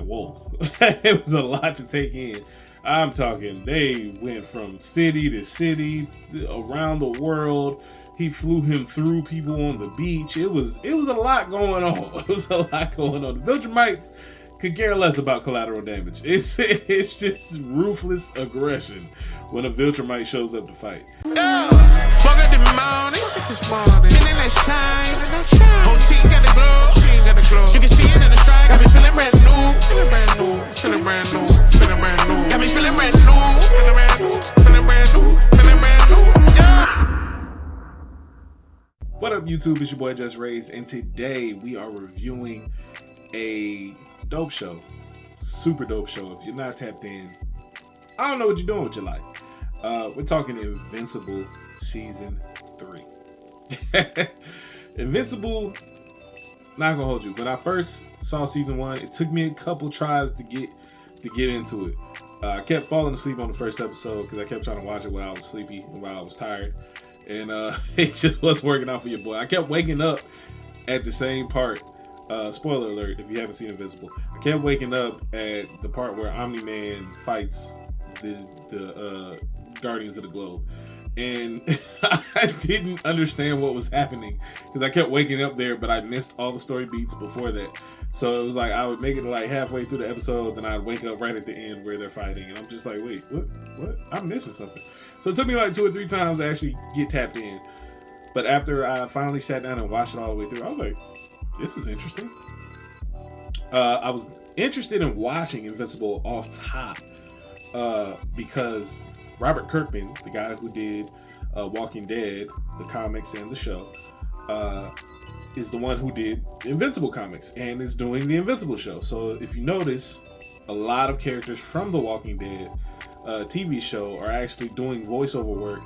whoa. It was a lot to take in. I'm talking, they went from city to city, around the world. He flew him through people on the beach. It was a lot going on. It was a lot going on. The Viltrumites could care less about collateral damage. It's just ruthless aggression when a Viltrumite shows up to fight. Whole team got the glow. You can see it in the stride. Got me feeling brand new. Feeling brand new. Feeling brand new. Feeling brand new. Got me feeling brand new. Feeling brand new. Feeling brand new. Feeling brand new. Yeah. What up, YouTube? It's your boy JusRzd, and today we are reviewing a dope show. Super dope show. If you're not tapped in, I don't know what you're doing with your life. We're talking Invincible Season 3. Invincible, not gonna hold you. When I first saw Season 1, it took me a couple tries to get into it. I kept falling asleep on the first episode because I kept trying to watch it while I was sleepy and while I was tired. And it just wasn't working out for your boy. I kept waking up at the same part. Spoiler alert, if you haven't seen Invincible. I kept waking up at the part where Omni-Man fights the Guardians of the Globe. And I didn't understand what was happening because I kept waking up there, but I missed all the story beats before that. So it was like I would make it like halfway through the episode, then I'd wake up right at the end where they're fighting. And I'm just like, wait, what? I'm missing something. So it took me like 2 or 3 times to actually get tapped in. But after I finally sat down and watched it all the way through, I was like, this is interesting. I was interested in watching Invincible off top because Robert Kirkman, the guy who did Walking Dead, the comics and the show, is the one who did Invincible comics and is doing the Invincible show. So if you notice, a lot of characters from the Walking Dead TV show are actually doing voiceover work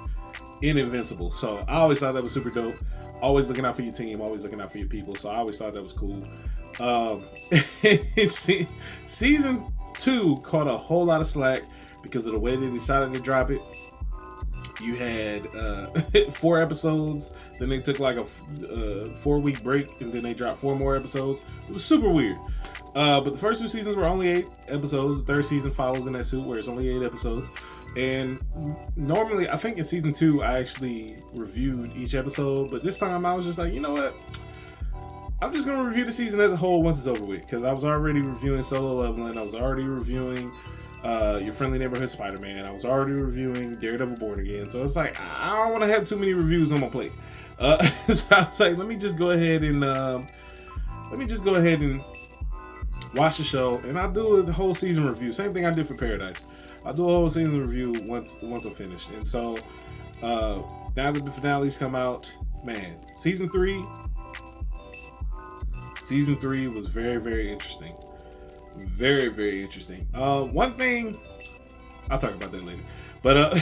in Invincible. So I always thought that was super dope. Always looking out for your team, always looking out for your people. So I always thought that was cool. Season 2 caught a whole lot of slack because of the way they decided to drop it. You had 4 episodes, then they took like a 4-week break, and then they dropped 4 more episodes. It was super weird. But the first 2 seasons were only 8 episodes. The third season follows in that suit where it's only 8 episodes. And normally, I think in season 2, I actually reviewed each episode. But this time, I was just like, you know what? I'm just going to review the season as a whole once it's over with. Because I was already reviewing Solo Leveling. I was already reviewing Your Friendly Neighborhood Spider-Man. I was already reviewing Daredevil Born Again. So it's like, I don't want to have too many reviews on my plate. So I was like, let me just go ahead and watch the show, and I'll do a whole season review. Same thing I did for Paradise. I'll do a whole season review once I'm finished. And so now that the finales come out, man, season 3 was very, very interesting. Very, very interesting. One thing, I'll talk about that later. But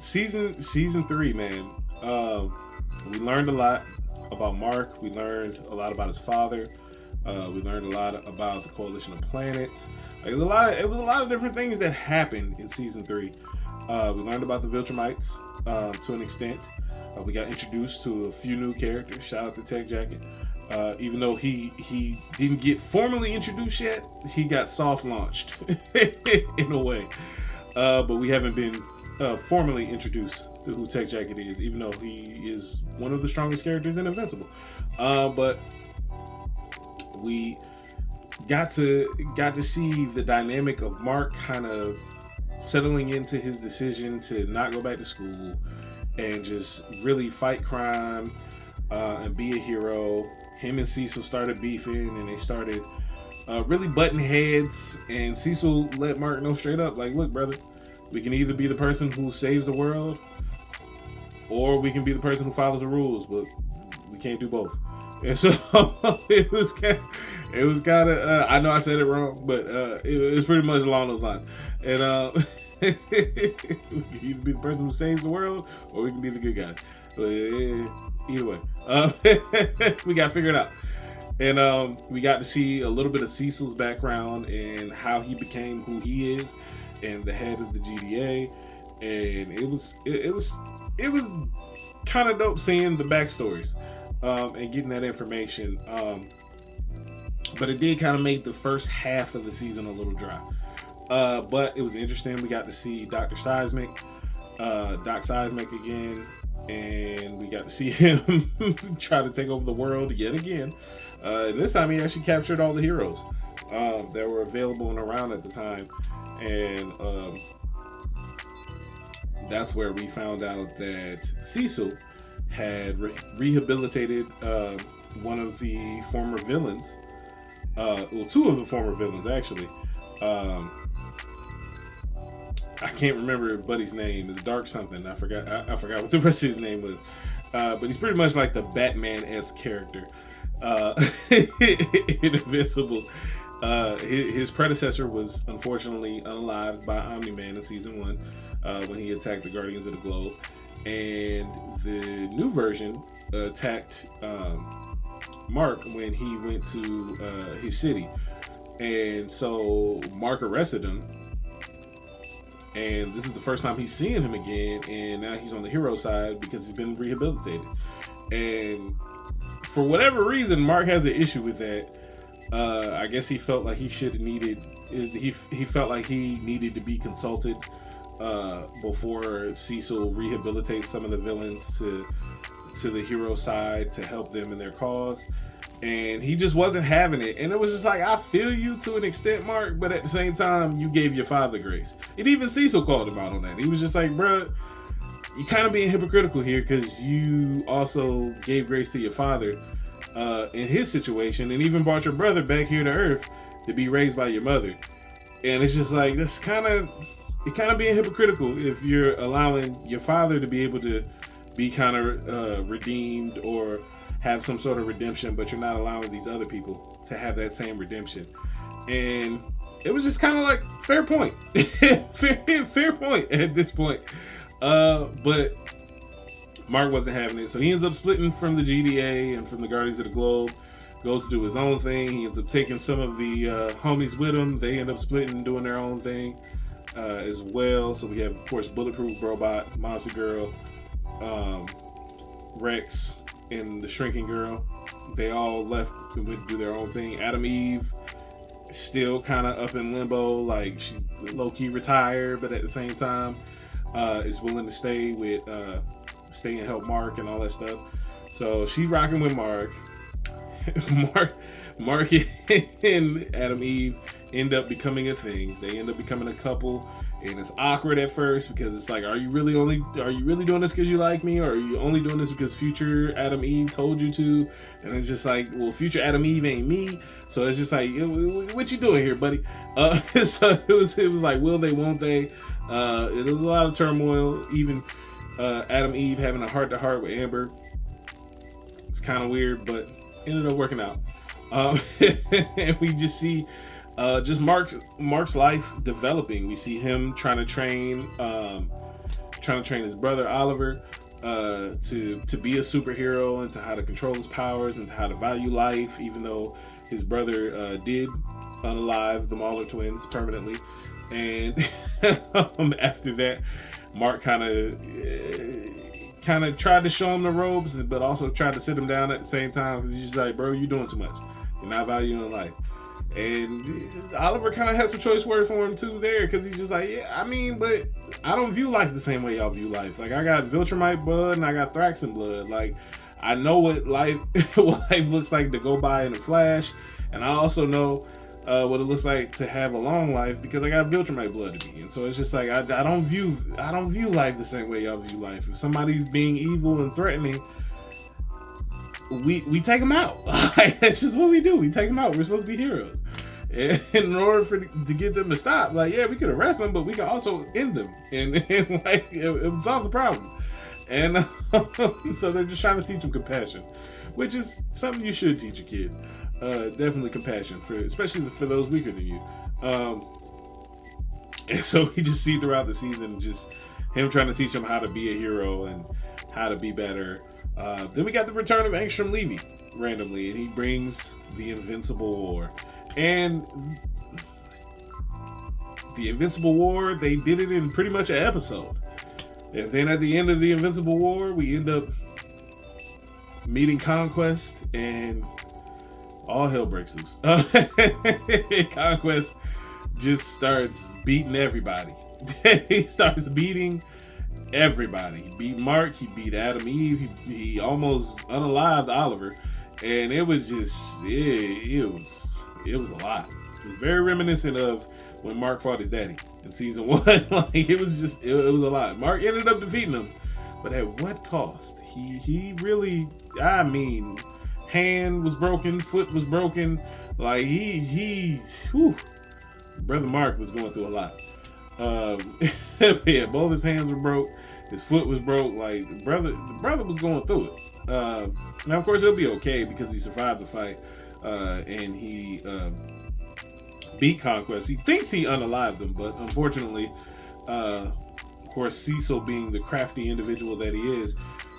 season 3, man, we learned a lot about Mark. We learned a lot about his father. We learned a lot about the Coalition of Planets. Like, it was a lot of different things that happened in season 3. We learned about the Viltrumites to an extent. We got introduced to a few new characters. Shout out to Tech Jacket. Even though he didn't get formally introduced yet, he got soft launched in a way. But we haven't been formally introduced to who Tech Jacket is, even though he is one of the strongest characters in Invincible. But we got to see the dynamic of Mark kind of settling into his decision to not go back to school and just really fight crime and be a hero. Him and Cecil started beefing, and they started really butting heads, and Cecil let Mark know straight up, like, look, brother, we can either be the person who saves the world, or we can be the person who follows the rules, but we can't do both. And so it was kind of I know I said it wrong, but it was pretty much along those lines. And we can either be the person who saves the world, or we can be the good guy. But either way, we got to figure it out. And we got to see a little bit of Cecil's background and how he became who he is, and the head of the GDA. And it was kind of dope seeing the backstories and getting that information. but it did kind of make the first half of the season a little dry. But it was interesting. We got to see Doc Seismic again, and we got to see him try to take over the world yet again. And this time he actually captured all the heroes that were available and around at the time, and that's where we found out that Cecil had rehabilitated one of the former villains. Well, two of the former villains actually. I can't remember Buddy's name. It's Dark something. I forgot what the rest of his name was. But he's pretty much like the Batman-esque character in Invincible. His predecessor was unfortunately unalived by Omni-Man in season 1 when he attacked the Guardians of the Globe, and the new version attacked Mark when he went to his city, and so Mark arrested him, and this is the first time he's seeing him again, and now he's on the hero side because he's been rehabilitated. And for whatever reason, Mark has an issue with that. I guess he felt like he felt like he needed to be consulted before Cecil rehabilitates some of the villains to the hero side to help them in their cause, and he just wasn't having it. And it was just like, I feel you to an extent, Mark, but at the same time, you gave your father grace. And even Cecil called him out on that. He was just like, bruh, you kind of being hypocritical here, because you also gave grace to your father in his situation, and even brought your brother back here to Earth to be raised by your mother. And it's just like, this kind of being hypocritical if you're allowing your father to be able to be kind of redeemed or have some sort of redemption, but you're not allowing these other people to have that same redemption. And it was just kind of like, fair point. fair point at this point. But Mark wasn't having it, so he ends up splitting from the GDA and from the Guardians of the Globe, goes to do his own thing. He ends up taking some of the homies with him. They end up splitting and doing their own thing as well. So we have, of course, Bulletproof Robot, Monster Girl, Rex, and the Shrinking Girl. They all left and went to do their own thing. Adam Eve still kind of up in limbo, like she low-key retired, but at the same time is willing to stay and help Mark and all that stuff. So she's rocking with Mark. Mark and Adam Eve end up becoming a thing. They end up becoming a couple, and it's awkward at first because it's like, are you really doing this because you like me, or are you only doing this because future Adam Eve told you to? And it's just like, well, future Adam Eve ain't me, so it's just like, what you doing here, buddy? So it was like, will they, won't they? It was a lot of turmoil. Even Adam Eve having a heart-to-heart with Amber. It's kind of weird, but ended up working out. And we just see just Mark's life developing. We see him trying to train his brother Oliver to be a superhero, and to how to control his powers, and to how to value life, even though his brother did unalive the Mauler twins permanently. And after that, Mark kind of tried to show him the ropes, but also tried to sit him down at the same time, because he's just like, bro, you're doing too much. You're not valuing life. And Oliver kind of had some choice words for him too there, because he's just like, yeah, I mean, but I don't view life the same way y'all view life. Like, I got Viltrumite blood and I got Thraxan blood. Like, I know what life looks like to go by in a flash, and I also know what it looks like to have a long life because I got Viltrumite blood to be. And so it's just like, I don't view life the same way y'all view life. If somebody's being evil and threatening, we take them out. That's just what we do. We take them out. We're supposed to be heroes. And in order to get them to stop, like, yeah, we could arrest them, but we could also end them, and like it would solve the problem. And so they're just trying to teach them compassion, which is something you should teach your kids. Definitely compassion, especially for those weaker than you. And so we just see throughout the season just him trying to teach them how to be a hero and how to be better. Then we got the return of Angstrom Levy randomly, and he brings the Invincible War. And the Invincible War, they did it in pretty much an episode. And then at the end of the Invincible War, we end up meeting Conquest, and all hell breaks loose. Conquest just starts beating everybody. He starts beating everybody. He beat Mark, he beat Adam Eve, he almost unalived Oliver, and it was just it was a lot. It was very reminiscent of when Mark fought his daddy in season 1. Like it was a lot. Mark ended up defeating him, but at what cost? He really, I mean, hand was broken, foot was broken. Like whew, brother Mark was going through a lot. Yeah, both his hands were broke, his foot was broke. Like the brother was going through it. Now of course it'll be okay because he survived the fight, and he beat Conquest. He thinks he unalived him, but unfortunately, of course, Cecil being the crafty individual that he is,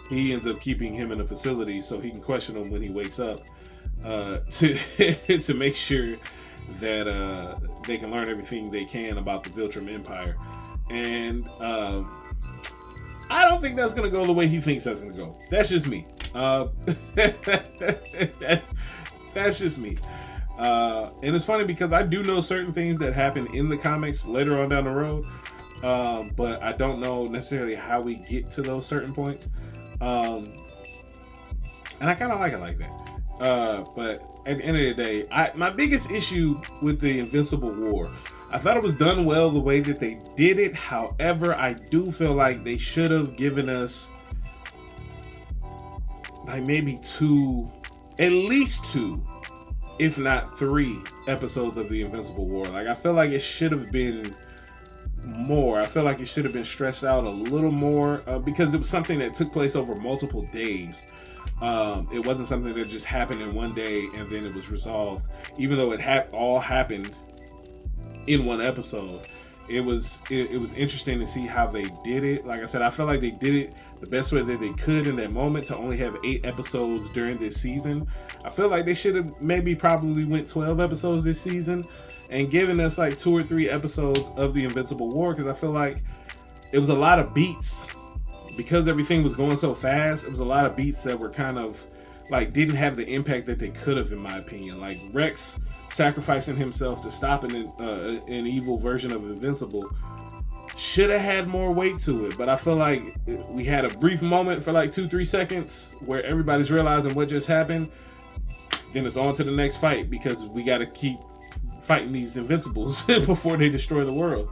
he ends up keeping him in a facility so he can question him when he wakes up, to make sure that they can learn everything they can about the Viltrum Empire. And I don't think that's going to go the way he thinks that's going to go. That's just me. That's just me. And it's funny because I do know certain things that happen in the comics later on down the road, but I don't know necessarily how we get to those certain points. And I kind of like it like that. But at the end of the day, my biggest issue with the Invincible War, I thought it was done well the way that they did it. However, I do feel like they should have given us like maybe at least two, if not 3 episodes of the Invincible War. Like I feel like it should have been more. I feel like it should have been stretched out a little more, because it was something that took place over multiple days. It wasn't something that just happened in one day and then it was resolved. Even though it all happened in one episode, it was interesting to see how they did it. Like I said, I feel like they did it the best way that they could in that moment to only have 8 episodes during this season. I feel like they should have probably went 12 episodes this season and given us like 2 or 3 episodes of the Invincible War, because I feel like it was a lot of beats. Because everything was going so fast, it was a lot of beats that were kind of like didn't have the impact that they could have, in my opinion. Like Rex sacrificing himself to stop an evil version of Invincible should have had more weight to it. But I feel like we had a brief moment for like 2-3 seconds where everybody's realizing what just happened. Then it's on to the next fight because we got to keep fighting these Invincibles before they destroy the world.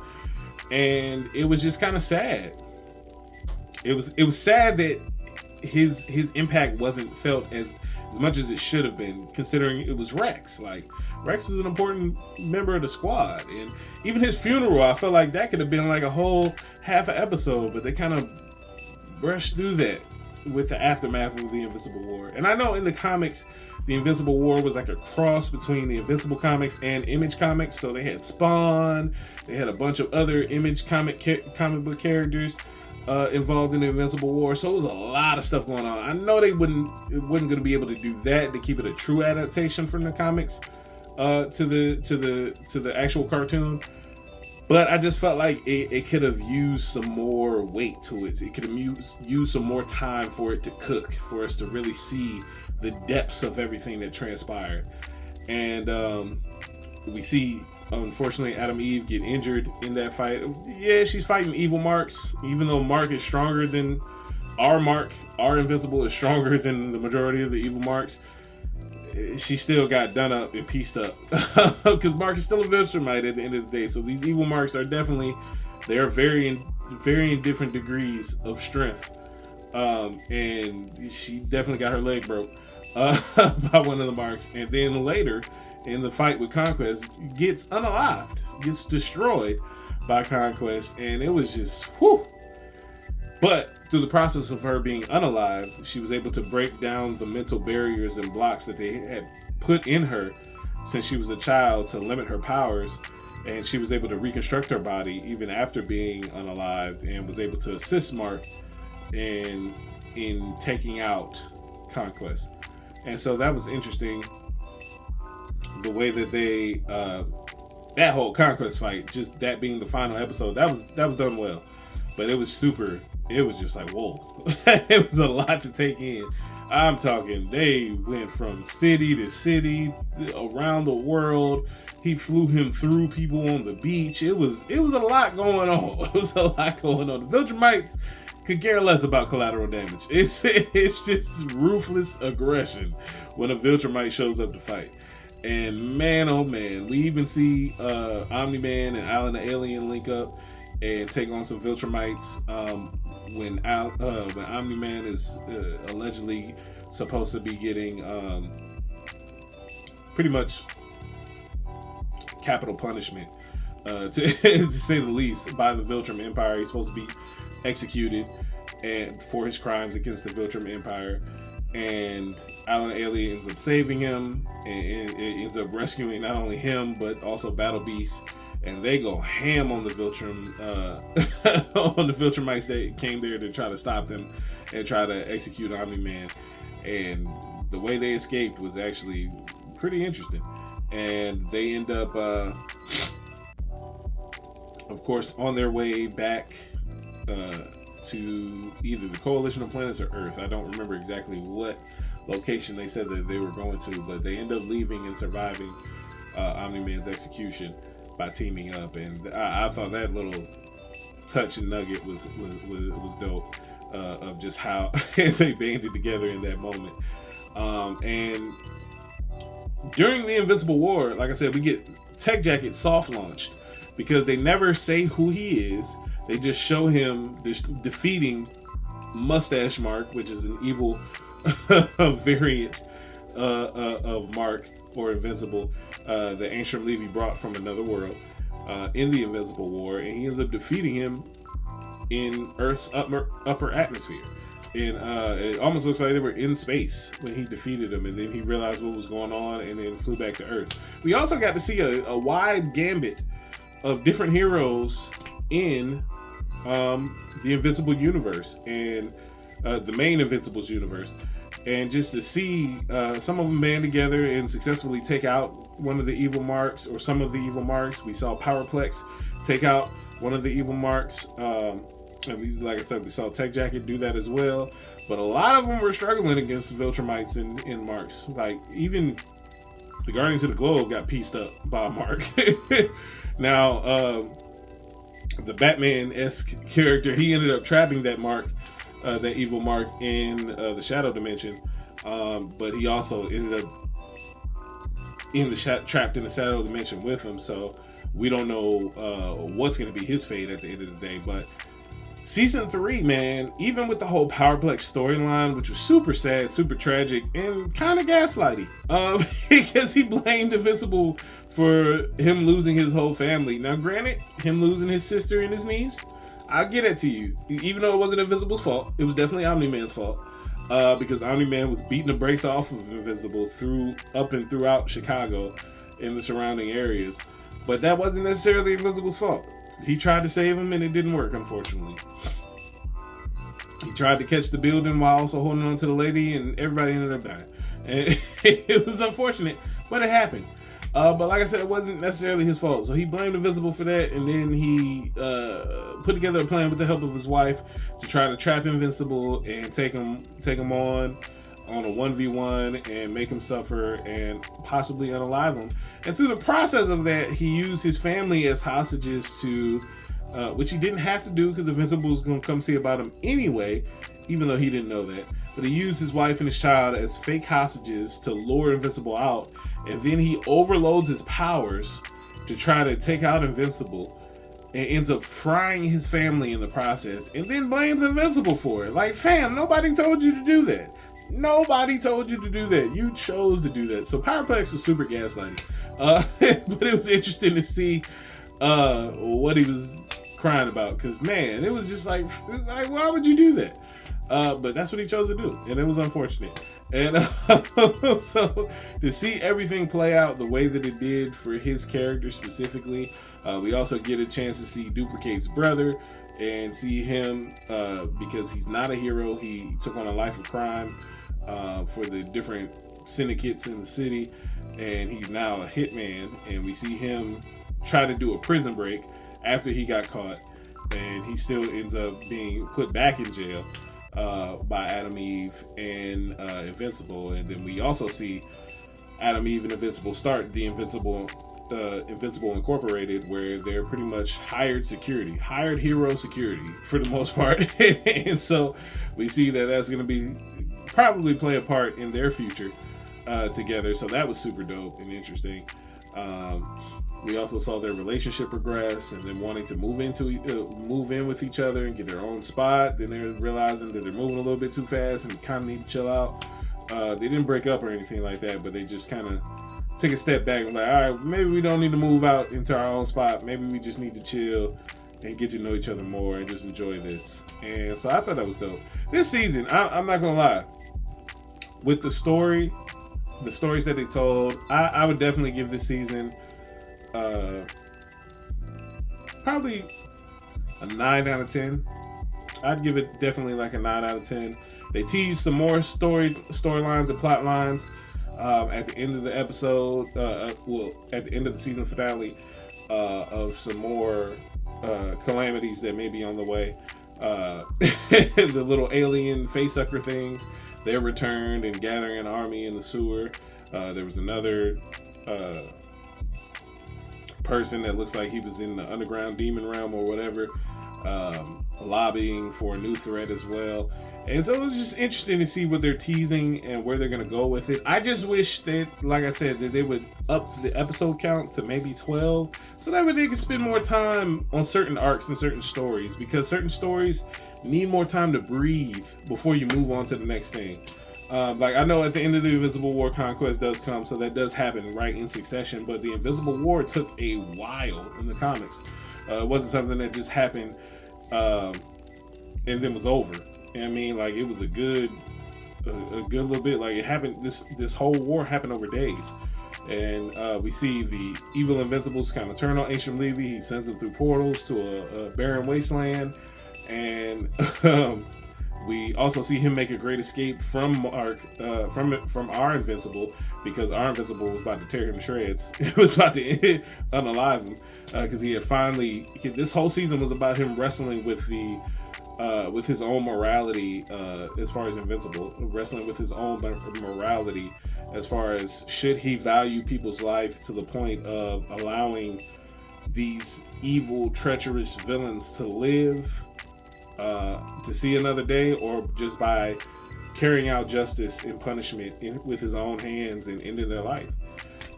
And it was just kind of sad. It was sad that his impact wasn't felt as much as it should have been, considering it was Rex. Like Rex was an important member of the squad, and even his funeral, I felt like that could have been like a whole half an episode, but they kind of brushed through that with the aftermath of the Invincible War. And I know in the comics, the Invincible War was like a cross between the Invincible comics and Image comics. So they had Spawn, they had a bunch of other Image comic book characters involved in the Invincible War. So it was a lot of stuff going on. I know it wasn't going to be able to do that to keep it a true adaptation from the comics to the actual cartoon. But I just felt like it could have used some more weight to it. It could have used some more time for it to cook, for us to really see the depths of everything that transpired. And we see, unfortunately, Adam Eve get injured in that fight. Yeah, she's fighting evil Marks, even though Mark is stronger than our Mark. Our Invincible is stronger than the majority of the evil Marks. She still got done up and pieced up because Mark is still a Viltrumite at the end of the day. So these evil Marks are definitely, they are varying different degrees of strength. And she definitely got her leg broke by one of the Marks. And then later in the fight with Conquest, gets unalived, gets destroyed by Conquest. And it was just, whew. But through the process of her being unalived, she was able to break down the mental barriers and blocks that they had put in her since she was a child to limit her powers. And she was able to reconstruct her body even after being unalived, and was able to assist Mark in taking out Conquest. And so that was interesting. The way that they, that whole Conquest fight, just that being the final episode, that was done well. But it was just like, whoa. It was a lot to take in. I'm talking, they went from city to city, around the world. He flew him through people on the beach. It was a lot going on. It was a lot going on. The Viltrumites could care less about collateral damage. It's just ruthless aggression when a Viltrumite shows up to fight. And man, oh man, we even see Omni-Man and Alan the Alien link up and take on some Viltrumites when Omni-Man is allegedly supposed to be getting pretty much capital punishment, to say the least, by the Viltrum Empire. He's supposed to be executed and for his crimes against the Viltrum Empire. And Alan Alien ends up saving him and ends up rescuing not only him but also Battle Beast, and they go ham on the Viltrum on the Viltrumites that came there to try to stop them and try to execute Omni-Man. And the way they escaped was actually pretty interesting. And they end up of course on their way back to either the Coalition of Planets or Earth. I don't remember exactly what location they said that they were going to, but they end up leaving and surviving Omni-Man's execution by teaming up. And I thought that little touch and nugget was dope, of just how they banded together in that moment. And during the Invincible War, like I said, we get Tech Jacket soft launched because they never say who he is. They just show him defeating Mustache Mark, which is an evil variant of Mark or Invincible that Angstrom Levy brought from another world in the Invincible War, and he ends up defeating him in Earth's upper atmosphere. And it almost looks like they were in space when he defeated him, and then he realized what was going on and then flew back to Earth. We also got to see a wide gambit of different heroes in the Invincible universe and the main Invincibles universe, and just to see some of them band together and successfully take out one of the evil marks or some of the evil marks. We saw Powerplex take out one of the evil marks, and we, like I said, we saw Tech Jacket do that as well. But a lot of them were struggling against Viltrumites and marks. Like even the Guardians of the Globe got pieced up by a mark. Now, the Batman-esque character, he ended up trapping that mark, that evil mark, in the Shadow Dimension, but he also ended up trapped in the Shadow Dimension with him. So we don't know what's going to be his fate at the end of the day. But Season 3, man, even with the whole Powerplex storyline, which was super sad, super tragic, and kind of gaslighty, because he blamed Invincible for him losing his whole family. Now, granted, him losing his sister and his niece, I'll get it to you. Even though it wasn't Invincible's fault, it was definitely Omni-Man's fault, because Omni-Man was beating the brakes off of Invincible up and throughout Chicago and the surrounding areas. But that wasn't necessarily Invincible's fault. He tried to save him and it didn't work, unfortunately. He tried to catch the building while also holding on to the lady, and everybody ended up dying. And it was unfortunate, but it happened. But like I said, it wasn't necessarily his fault. So he blamed Invincible for that, and then he put together a plan with the help of his wife to try to trap Invincible and take him on a 1v1 and make him suffer and possibly unalive him. And through the process of that, he used his family as hostages to, which he didn't have to do because Invincible was going to come see about him anyway, even though he didn't know that. But he used his wife and his child as fake hostages to lure Invincible out, and then he overloads his powers to try to take out Invincible and ends up frying his family in the process, and then blames Invincible for it. Like, fam, nobody told you to do that. Nobody told you to do that. You chose to do that. So Powerplex was super gaslighting. But it was interesting to see what he was crying about. Because, man, it was just like, why would you do that? But that's what he chose to do. And it was unfortunate. And so to see everything play out the way that it did for his character specifically, we also get a chance to see Duplicate's brother and see him, because he's not a hero. He took on a life of crime for the different syndicates in the city, and he's now a hitman. And we see him try to do a prison break after he got caught, and he still ends up being put back in jail by Adam, Eve, and Invincible. And then we also see Adam, Eve, and Invincible start the Invincible Incorporated, where they're pretty much hired hero security for the most part. And so we see that that's going to probably play a part in their future together. So that was super dope and interesting. We also saw their relationship progress, and then wanting to move in with each other and get their own spot. Then they're realizing that they're moving a little bit too fast and kind of need to chill out. They didn't break up or anything like that, but they just kind of took a step back and like, all right, maybe we don't need to move out into our own spot. Maybe we just need to chill and get to know each other more and just enjoy this. And so I thought that was dope. This season, I'm not gonna lie, with the stories that they told, I would definitely give this season probably a 9 out of 10. I'd give it definitely like a 9 out of 10. They teased some more storylines and plot lines at the end of the episode, at the end of the season finale, of some more calamities that may be on the way. The little alien facesucker things, they returned and gathering an army in the sewer. There was another person that looks like he was in the underground demon realm or whatever, lobbying for a new threat as well. And so it was just interesting to see what they're teasing and where they're going to go with it. I just wish that, like I said, that they would up the episode count to maybe 12, so that way they could spend more time on certain arcs and certain stories, because certain stories need more time to breathe before you move on to the next thing. Like, I know at the end of the Invisible War, Conquest does come, so that does happen right in succession, but the Invisible War took a while in the comics. It wasn't something that just happened and then was over. You know what I mean? Like, it was a good little bit. Like, it happened, this whole war happened over days. And we see the evil Invincibles kind of turn on Ancient Levy. He sends them through portals to a barren wasteland. And we also see him make a great escape from our Invincible, because our Invincible was about to tear him to shreds. It was about to unalive him, because he had finally. This whole season was about him wrestling with his own morality, as far as Invincible, wrestling with his own morality, as far as should he value people's life to the point of allowing these evil, treacherous villains to live, to see another day, or just by carrying out justice and punishment with his own hands and ending their life.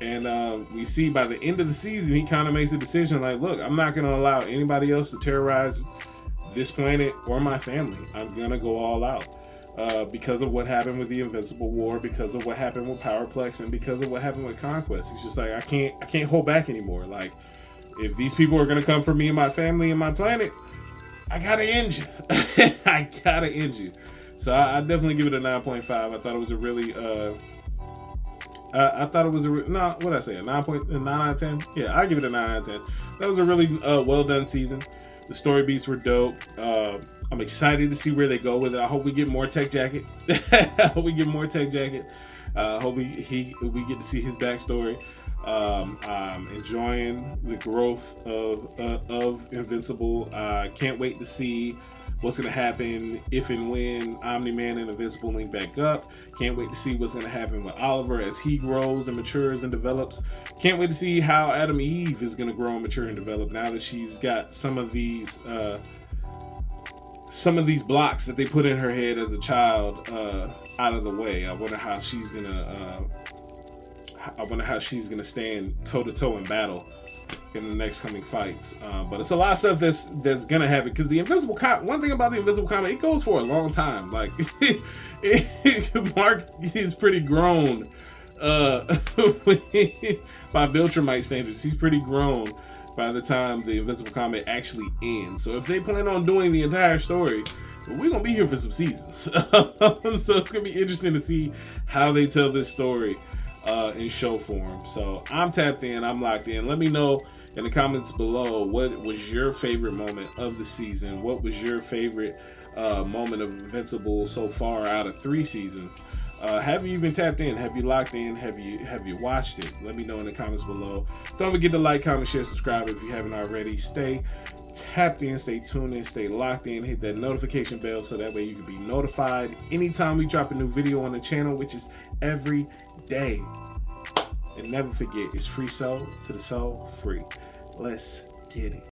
And we see by the end of the season, he kind of makes a decision like, look, I'm not going to allow anybody else to terrorize this planet or my family. I'm going to go all out. Because of what happened with the Invincible War, because of what happened with Powerplex, and because of what happened with Conquest. He's just like, I can't hold back anymore. Like, if these people are going to come for me and my family and my planet, I gotta end you. I gotta end you. So I definitely give it a 9.5. I thought it was a really no, what did I say? A 9 out of 10? Yeah, I give it a 9 out of 10. That was a really well done season. The story beats were dope. I'm excited to see where they go with it. I hope we get more Tech Jacket. I hope we get more Tech Jacket. Hope we get to see his backstory. I'm enjoying the growth of Invincible. Can't wait to see what's going to happen if and when Omni-Man and Invincible link back up. Can't wait to see what's going to happen with Oliver as he grows and matures and develops. Can't wait to see how Adam Eve is going to grow and mature and develop now that she's got some of these blocks that they put in her head as a child out of the way. I wonder how she's gonna stand toe to toe in battle in the next coming fights. But it's a lot of stuff that's gonna happen, because the Invincible one thing about the Invincible comic, it goes for a long time. Like Mark is pretty grown by Viltrumite standards. He's pretty grown by the time the Invincible comic actually ends. So if they plan on doing the entire story, we're gonna be here for some seasons. So it's gonna be interesting to see how they tell this story in show form. So I'm tapped in, I'm locked in. Let me know in the comments below, what was your favorite moment of the season? What was your favorite moment of Invincible so far out of 3 seasons? Have you been tapped in? Have you locked in? Have you watched it? Let me know in the comments below. Don't forget to like, comment, share, subscribe if you haven't already. Stay tapped in, stay tuned in, stay locked in, hit that notification bell so that way you can be notified anytime we drop a new video on the channel, which is every day. And never forget, it's free soul to the soul free. Let's get it.